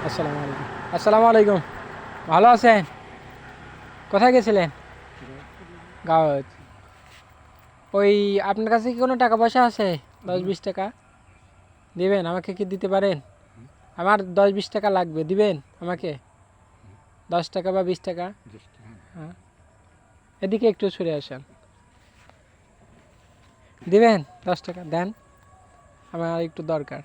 আসসালামু আলাইকুম। আসসালামু আলাইকুম। ভালো আছেন? কোথায় গেছিলেন? গাঁৱত। ওই আপনার কাছে কি কোনো টাকা পয়সা আছে? 10-20 টাকা দিবেন আমাকে, কি দিতে পারেন? আমার 10-20 টাকা লাগবে, দিবেন আমাকে? 10 টাকা বা 20 টাকা। হ্যাঁ, এদিকে একটু সরে আসেন। দিবেন? 10 টাকা দেন, আমার একটু দরকার।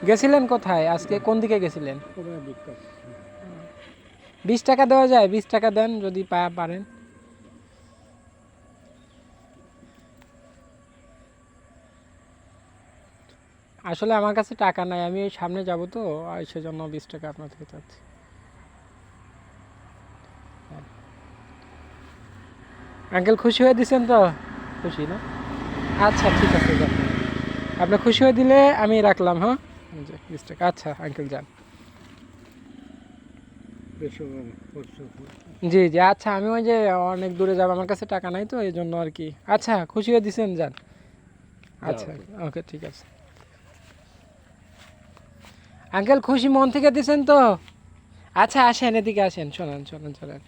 গেছিলেন কোথায় আজকে? কোন দিকে গেছিলেন? 20 টাকা দেওয়া যায়? 20 টাকা দেন যদি পারেন। আসলে আমার কাছে টাকা নাই, আমি এই সামনে যাব তো, সেজন্য 20 টাকা আপনার থেকে চাচ্ছি। আঙ্কেল খুশি হয়ে দিচ্ছেন তো? খুশি না? আচ্ছা ঠিক আছে, যান। আপনি খুশি হয়ে দিলে আমি রাখলাম। হ্যাঁ, এই যে 20 টাকা। আচ্ছা আঙ্কেল যান। জি জি, আচ্ছা আমি ওই যে অনেক দূরে যাব, আমার কাছে টাকা নাই তো এই জন্য আর কি। আচ্ছা খুশি হয়ে দিচ্ছেন, যান। আচ্ছা ওকে, ঠিক আছে। আঙ্কেল খুশি মন থেকে দিচ্ছেন তো? আচ্ছা আসেন, এদিকে আসেন, শোনেন শোনেন শোনেন।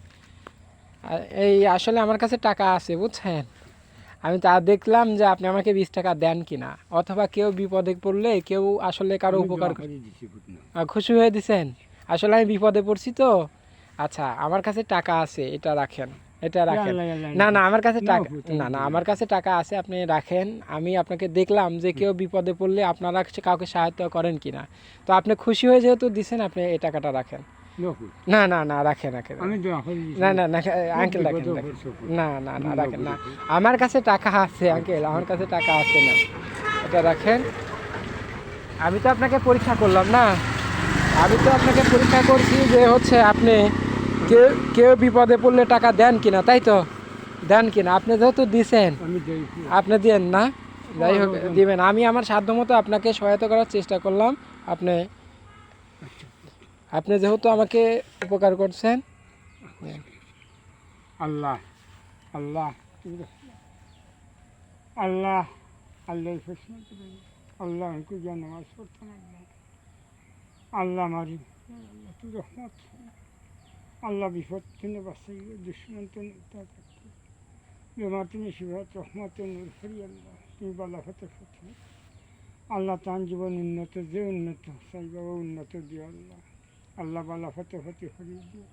এই আসলে আমার কাছে টাকা আছে বুঝছেন। আমি তা দেখলাম যে আপনি আমাকে 20 টাকা দেন কিনা, অথবা কেউ বিপদে পড়লে, কেউ আসলে কারো উপকার। খুশি হয়ে দিছেন? আসলে আমি বিপদে পড়ছি তো। আচ্ছা আমার কাছে টাকা আছে, এটা রাখেন, এটা রাখেন। না না, আমার কাছে টাকা, না না, আমার কাছে টাকা আছে, আপনি রাখেন। আমি আপনাকে দেখলাম যে কেউ বিপদে পড়লে আপনারা কাউকে সাহায্য করেন কিনা, তো আপনি খুশি হয়ে যেহেতু দিছেন, আপনি এই টাকাটা রাখেন। না না না, রাখেন রাখেন। না না না আঙ্কেল, রাখেন রাখেন। না না না, রাখেন না। আমার কাছে টাকা আছে আঙ্কেল, আমার কাছে টাকা আছে না, এটা রাখেন। আমি তো আপনাকে পরীক্ষা করলাম না, আমি তো আপনাকে পরীক্ষা করছি যে হচ্ছে আপনি কেউ কেউ বিপদে পড়লে টাকা দেন কিনা, তাই তো? দেন কিনা? আপনি যেহেতু দিছেন, আপনি দেন না। যাই হোক, দিবেন। আমি আমার সাধ্য মতো আপনাকে সহায়তা করার চেষ্টা করলাম। আপনি আপনি যেহেতু আমাকে উপকার করছেন। আল্লাহ আল্লাহ আল্লাহ আল্লাহ আল্লাহ আমাকে যেন নামাজ পড়তাম। আল্লাহ মারি, আল্লাহ তুই রহমত, আল্লাহ বিপদ থেকে বাঁচাই, দুশ্মন থেকে বেমার তুমি শিবাত রহমত নূর ফরি। আল্লাহ তুমি বালা হতে ফতে, আল্লাহ তার জীবন উন্নত, যে উন্নত সাই বাবা উন্নত দিও। আল্লাহ আল্লাহ বালা হতে ফতে হরি দিও।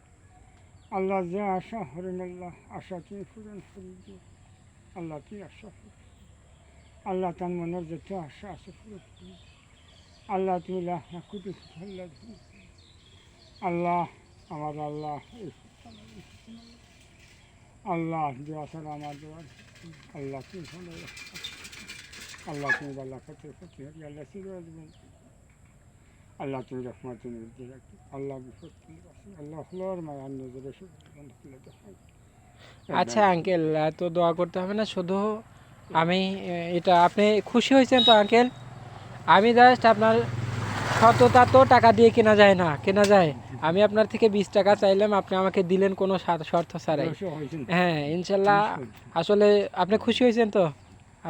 আল্লাহ যে আশা হরেন, আল্লাহ আশা তুমি পূরণ করি দিও। আল্লাহ তুই আশা করি, আল্লাহ তার মনের যত আশা আছে পূরণ করি। আল্লাহ তুমি কুটি আল্লাহ আল্লাহ আমার আল্লাহ আল্লাহ দোয়া ছাড়া আমার দোয়া। আল্লাহ তুমি ভালো, আল্লাহ তুমি আল্লাহ ফতে ফতে হরি। আল্লাহ শিরা দেবেন, আল্লাহ তুমি রহমত নির্দেশ রাখি। আল্লাহ বিপদ তুমি বাঁচি, আল্লাহ হলোর মায়ার নজরে খুলে দেখাই। আচ্ছা আঙ্কেল, এত দোয়া করতে হবে না, শুধু আমি এটা আপনি খুশি হয়েছেন তো আঙ্কেল? আমি জাস্ট আপনার সততা তো টাকা দিয়ে কেনা যায় না, কেনা যায়? আমি আপনার থেকে 20 টাকা চাইলাম, আপনি আমাকে দিলেন কোনো শর্ত ছাড়াই। হ্যাঁ ইনশাল্লাহ। আসলে আপনি খুশি হয়েছেন তো?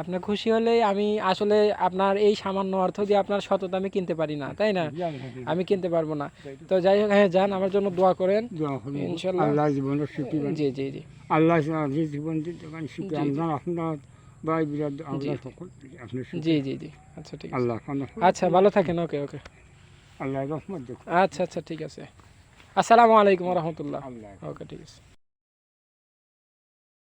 আপনি খুশি হলেই আমি আসলে আপনার এই সামান্য অর্থ দিয়ে আপনার সততা আমি কিনতে পারি না, তাই না? আমি কিনতে পারবো না। তো যাই হোক, হ্যাঁ যান, আমার জন্য দোয়া করেন ইনশাল্লাহ। আল্লাহ জীবনের সুখী, জি জি জি আল্লাহ জীবন দিতে পারেন সুখী। আপনার আপনার ভাই বিরাট আমরা সকল আপনি জি জি জি। আচ্ছা ঠিক আছে। আল্লাহ আচ্ছা ভালো থাকেন। ওকে ওকে। আল্লাহ রহমত দেখুন। আচ্ছা আচ্ছা ঠিক আছে। আসসালামু আলাইকুম রহমতুল্লাহ। আল্লাহ ওকে ঠিক আছে।